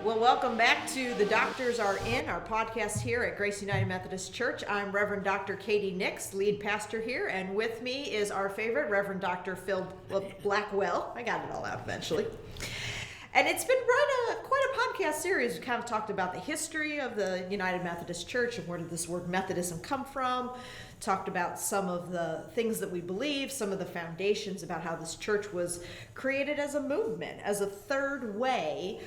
Well, welcome back to The Doctors Are In, our podcast here at Grace United Methodist Church. I'm Reverend Dr. Katie Nix, lead pastor here, and with me is our favorite Reverend Dr. Phil Blackwell. I got it all out eventually. And it's been quite a podcast series. We kind of talked about the history of the United Methodist Church and where did this word Methodism come from. Talked about some of the things that we believe, some of the foundations about how this church was created as a movement, as a third way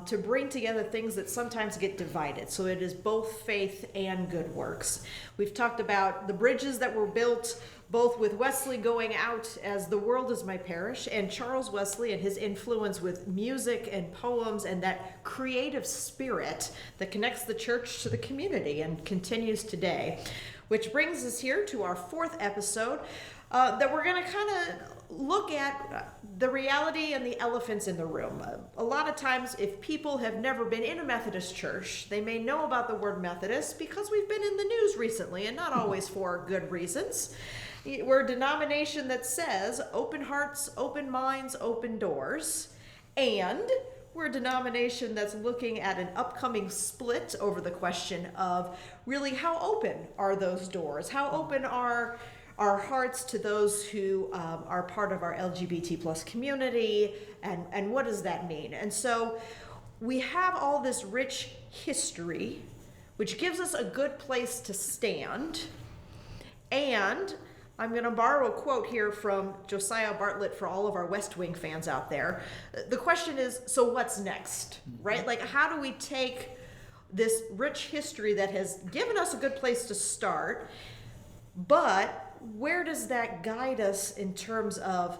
to bring together things that sometimes get divided. So it is both faith and good works. We've talked about the bridges that were built both with Wesley going out as the world is my parish, and Charles Wesley and his influence with music and poems and that creative spirit that connects the church to the community and continues today. Which brings us here to our fourth episode that we're going to kind of look at the reality and the elephants in the room. A lot of times, if people have never been in a Methodist church, they may know about the word Methodist because we've been in the news recently, and not always for good reasons. We're a denomination that says open hearts, open minds, open doors, and we're a denomination that's looking at an upcoming split over the question of really how open are those doors? How open are our hearts to those who are part of our LGBT plus community, and what does that mean? And so we have all this rich history, which gives us a good place to stand. And I'm going to borrow a quote here from Josiah Bartlett for all of our West Wing fans out there. The question is, so what's next, right? Like, how do we take this rich history that has given us a good place to start, but where does that guide us in terms of,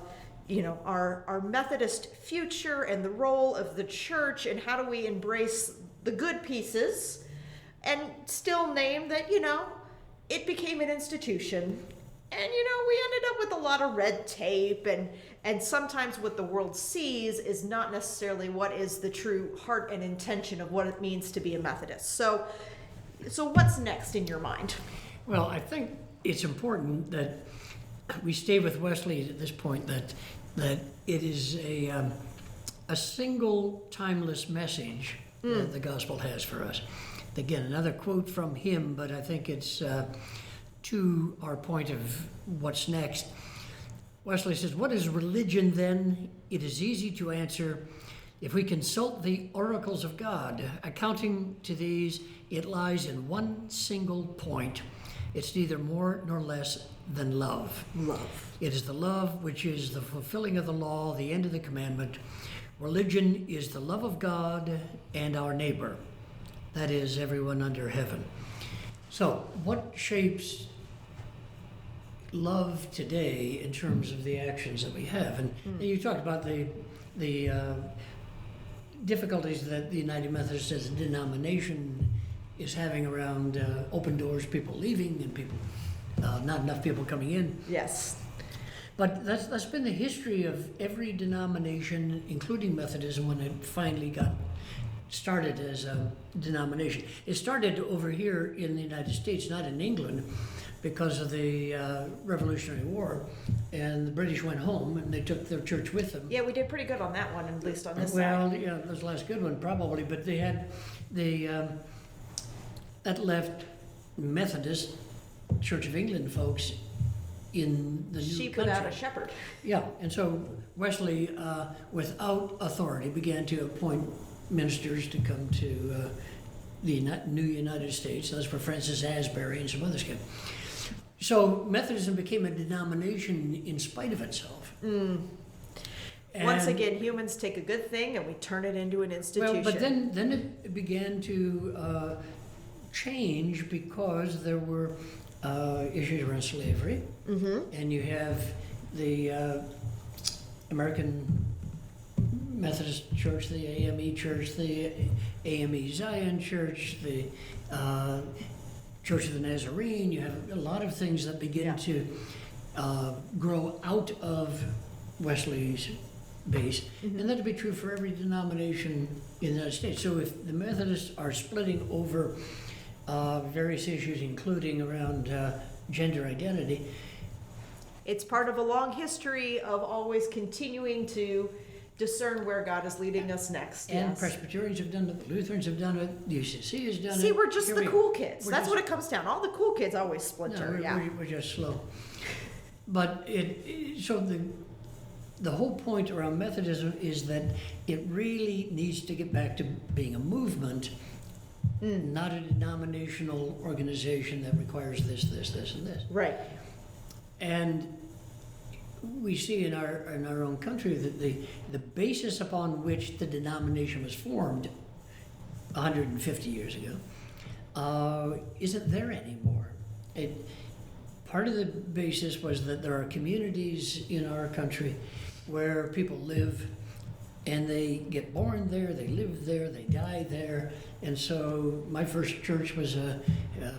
our Methodist future and the role of the church, and how do we embrace the good pieces and still name that, it became an institution. And, we ended up with a lot of red tape, and sometimes what the world sees is not necessarily what is the true heart and intention of what it means to be a Methodist. So what's next in your mind? Well, I think it's important that we stay with Wesley at this point, that it is a single timeless message that the gospel has for us. Again, another quote from him, but I think it's to our point of what's next. Wesley says, "What is religion then? It is easy to answer. If we consult the oracles of God, accounting to these, it lies in one single point. It's neither more nor less than love. Love. It is the love which is the fulfilling of the law, the end of the commandment. Religion is the love of God and our neighbor, that is, everyone under heaven." So, what shapes love today in terms of the actions that we have? And you talked about the difficulties that the United Methodist as a denomination is having around open doors, people leaving, and people not enough people coming in. Yes. But that's been the history of every denomination, including Methodism, when it finally got started as a denomination. It started over here in the United States, not in England, because of the Revolutionary War, and the British went home and they took their church with them. Yeah, we did pretty good on that one, at least on this side. side. Yeah, that was the last good one probably, but they had that left Methodist Church of England folks in the new Sheep country. without a shepherd. Yeah, and so Wesley, without authority, began to appoint ministers to come to the new United States. That's where Francis Asbury and some others came. So Methodism became a denomination in spite of itself. Once again, humans take a good thing and we turn it into an institution. Well, but then it began to change because there were issues around slavery, and you have the American Methodist Church, the AME Church, the AME Zion Church, the Church of the Nazarene. You have a lot of things that begin to grow out of Wesley's base, and that'd be true for every denomination in the United States. So if the Methodists are splitting over various issues, including around gender identity, it's part of a long history of always continuing to discern where God is leading us next. And yes. Presbyterians have done it, the Lutherans have done it, the UCC has done it. See, we're just Here the we- cool kids. we're That's just- what it comes down. All the cool kids always No, splinter. Yeah. we're just slow. But so the whole point around Methodism is that it really needs to get back to being a movement, not a denominational organization that requires this, and this. Right. And we see in our own country that the basis upon which the denomination was formed 150 years ago isn't there anymore. Part of the basis was that there are communities in our country where people live and they get born there, they live there, they die there. And so my first church was a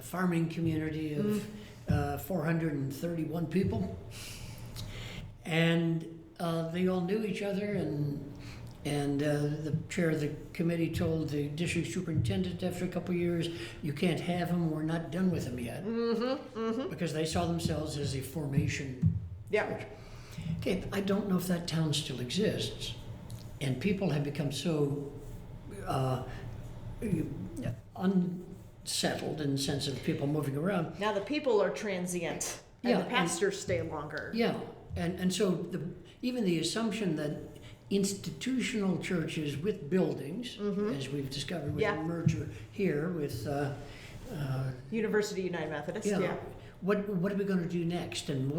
farming community of 431 people. And they all knew each other, and the chair of the committee told the district superintendent after a couple of years, "You can't have them, we're not done with them yet." Because they saw themselves as a formation Yeah. church. Okay, I don't know if that town still exists. And people have become so unsettled in the sense of people moving around. Now the people are transient, and Yeah, the pastors stay longer. Yeah, and so even the assumption that institutional churches with buildings, as we've discovered with Yeah. the merger here with, University United Methodist. yeah, Yeah. what are we going to do next, and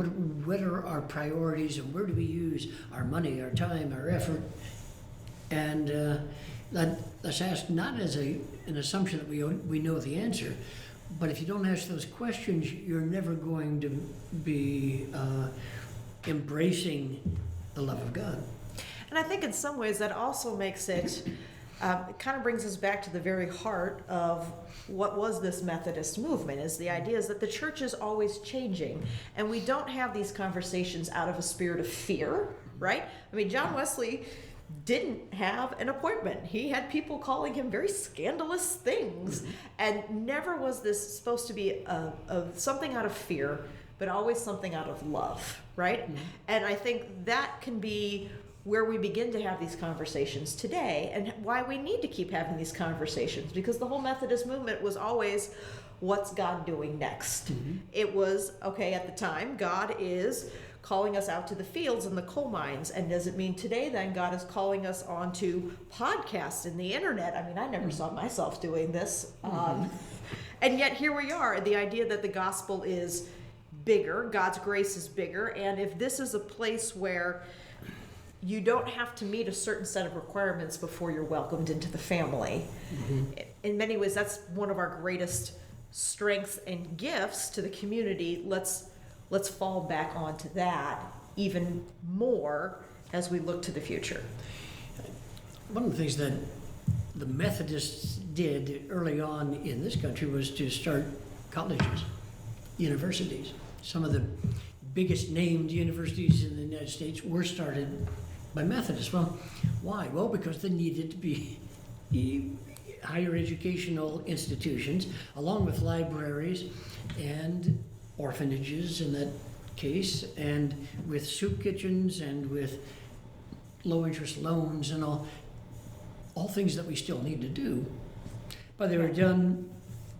what are our priorities, and where do we use our money, our time, our effort, and let's ask not as an assumption that we know the answer, but if you don't ask those questions, you're never going to be embracing the love of God. And I think in some ways that also makes it kind of brings us back to the very heart of what was this Methodist movement, is the idea is that the church is always changing, and we don't have these conversations out of a spirit of fear, right? I mean, John Wesley didn't have an appointment. He had people calling him very scandalous things, and never was this supposed to be something out of fear, but always something out of love, right? And I think that can be where we begin to have these conversations today, and why we need to keep having these conversations, because the whole Methodist movement was always, what's God doing next? It was, okay, at the time, God is calling us out to the fields and the coal mines, and does it mean today then God is calling us onto podcasts and the internet? I mean, I never saw myself doing this, and yet here we are, the idea that the gospel is bigger, God's grace is bigger, and if this is a place where you don't have to meet a certain set of requirements before you're welcomed into the family. In many ways, that's one of our greatest strengths and gifts to the community. Let's fall back onto that even more as we look to the future. One of the things that the Methodists did early on in this country was to start colleges, universities. Some of the biggest named universities in the United States were started by Methodists. Well, why? Well, because they needed to be higher educational institutions, along with libraries and orphanages in that case, and with soup kitchens and with low interest loans and all things that we still need to do. But they were done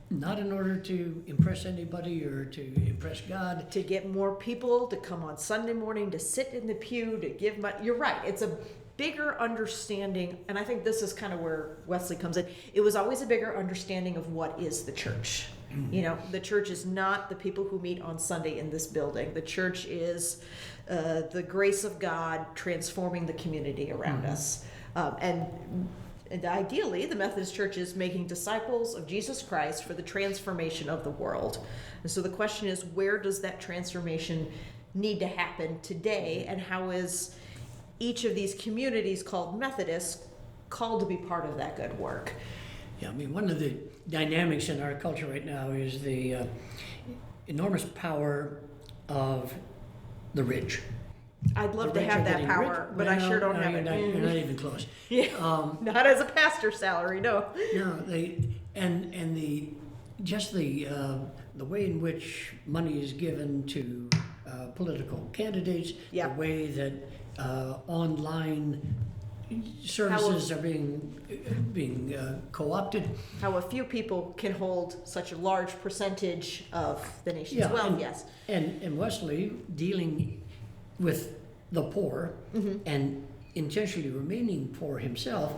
not in order to impress anybody or to impress God. To get more people to come on Sunday morning, to sit in the pew, to give money. You're right. It's a bigger understanding, and I think this is kind of where Wesley comes in. It was always a bigger understanding of what is the church. You know, the church is not the people who meet on Sunday in this building. The church is the grace of God transforming the community around us. And ideally, the Methodist Church is making disciples of Jesus Christ for the transformation of the world. And so the question is, where does that transformation need to happen today? And how is each of these communities called Methodists called to be part of that good work? Yeah, I mean, one of the dynamics in our culture right now is the enormous power of the rich. I'd love The to rich have are that getting power, rich. but I Well, sure don't no, have you're it. You're not even close. Yeah, not as a pastor's salary, no. No, and the way in which money is given to political candidates, Yeah. the way that online services are being co-opted. How a few people can hold such a large percentage of the nation's wealth, yes. And Wesley, dealing with the poor and intentionally remaining poor himself,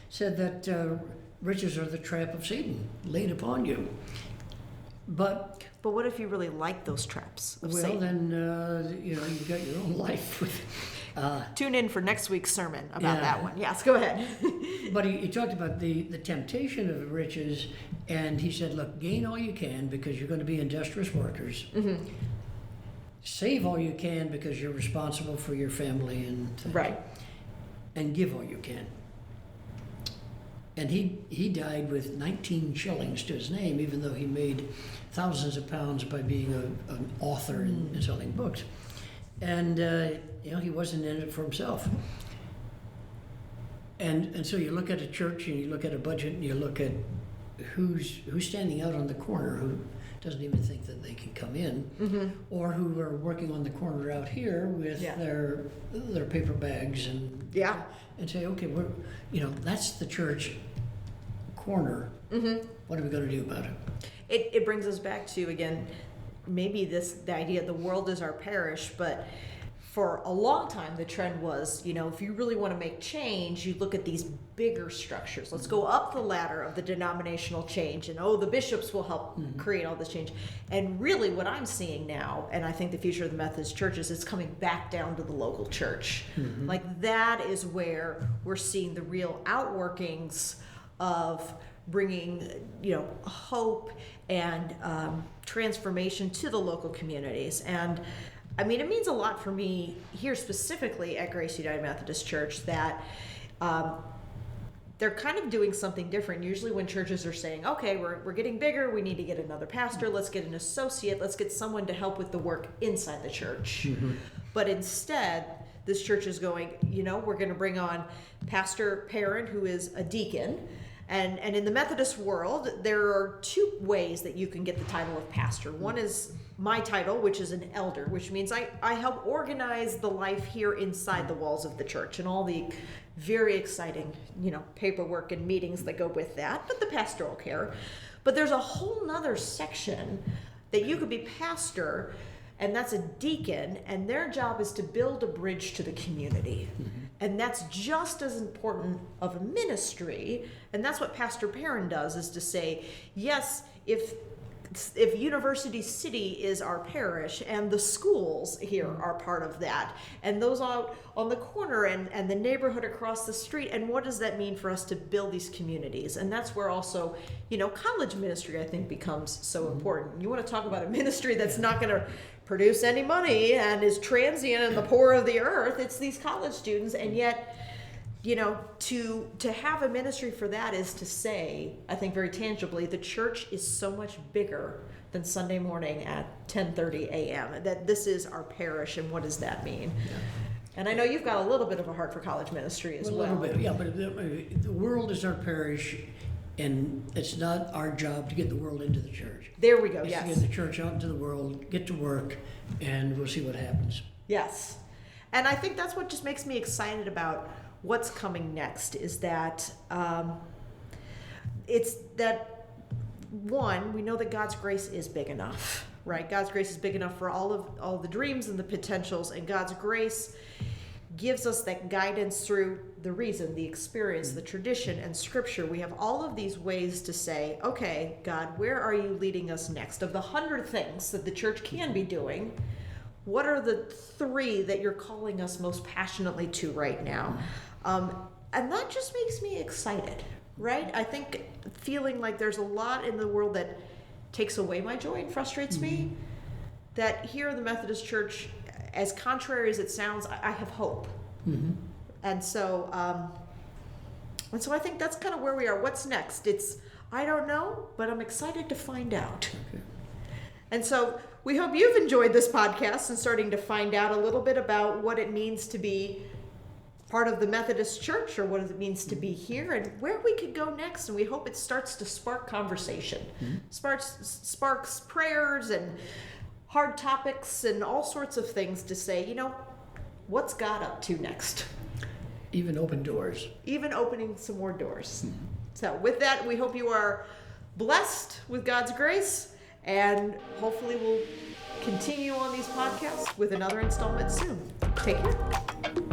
said that riches are the trap of Satan laid upon you. But what if you really like those traps of Satan? Then you've got your own life. Tune in for next week's sermon about that one. Yes, go ahead. But he talked about the temptation of riches, and he said, look, gain all you can because you're going to be industrious workers. Save all you can because you're responsible for your family, and give all you can. And he died with 19 shillings to his name, even though he made thousands of pounds by being an author and selling books. And he wasn't in it for himself. And so you look at a church and you look at a budget and you look at who's standing out on the corner, who doesn't even think that they can come in, or who are working on the corner out here with their paper bags and say, okay, that's the church corner. What are we going to do about it? It brings us back to, again, maybe the idea the world is our parish, but for a long time the trend was, if you really want to make change, you look at these bigger structures. Let's go up the ladder of the denominational change, and the bishops will help create all this change. And really what I'm seeing now, and I think the future of the Methodist Church is coming back down to the local church. Like that is where we're seeing the real outworkings of bringing hope and transformation to the local communities. And I mean, it means a lot for me here specifically at Grace United Methodist Church that they're kind of doing something different. Usually when churches are saying, okay, we're getting bigger, we need to get another pastor, let's get an associate, let's get someone to help with the work inside the church. But instead, this church is going, we're going to bring on Pastor Perrin, who is a deacon. And in the Methodist world, there are two ways that you can get the title of pastor. One is my title, which is an elder, which means I help organize the life here inside the walls of the church and all the very exciting, paperwork and meetings that go with that, but the pastoral care. But there's a whole nother section that you could be pastor, and that's a deacon, and their job is to build a bridge to the community. And that's just as important of a ministry, and that's what Pastor Perrin does, is to say, yes, if University City is our parish and the schools here are part of that, and those out on the corner and the neighborhood across the street, and what does that mean for us to build these communities? And that's where also, college ministry, I think, becomes so important. You want to talk about a ministry that's not going to produce any money and is transient and the poor of the earth, it's these college students. And yet, to have a ministry for that is to say, I think very tangibly, the church is so much bigger than Sunday morning at 10:30 a.m. That this is our parish, and what does that mean? And I know you've got a little bit of a heart for college ministry as well. A little bit, yeah, but the world is our parish, and it's not our job to get the world into the church. There we go, it's yes. to get the church out into the world, get to work, and we'll see what happens. Yes. And I think that's what just makes me excited about what's coming next, is that it's that, one, we know that God's grace is big enough, right? God's grace is big enough for all the dreams and the potentials, and God's grace gives us that guidance through the reason, the experience, the tradition, and scripture. We have all of these ways to say, okay, God, where are you leading us next? Of the 100 things that the church can be doing, what are the 3 that you're calling us most passionately to right now? And that just makes me excited, right? I think feeling like there's a lot in the world that takes away my joy and frustrates me, that here in the Methodist Church, as contrary as it sounds, I have hope. And so I think that's kind of where we are. What's next? I don't know, but I'm excited to find out. Okay. And so we hope you've enjoyed this podcast and starting to find out a little bit about what it means to be part of the Methodist Church, or what it means to be here, and where we could go next. And we hope it starts to spark conversation, sparks prayers and hard topics and all sorts of things to say, what's God up to next? Even open doors. Even opening some more doors. So with that, we hope you are blessed with God's grace, and hopefully we'll continue on these podcasts with another installment soon. Take care.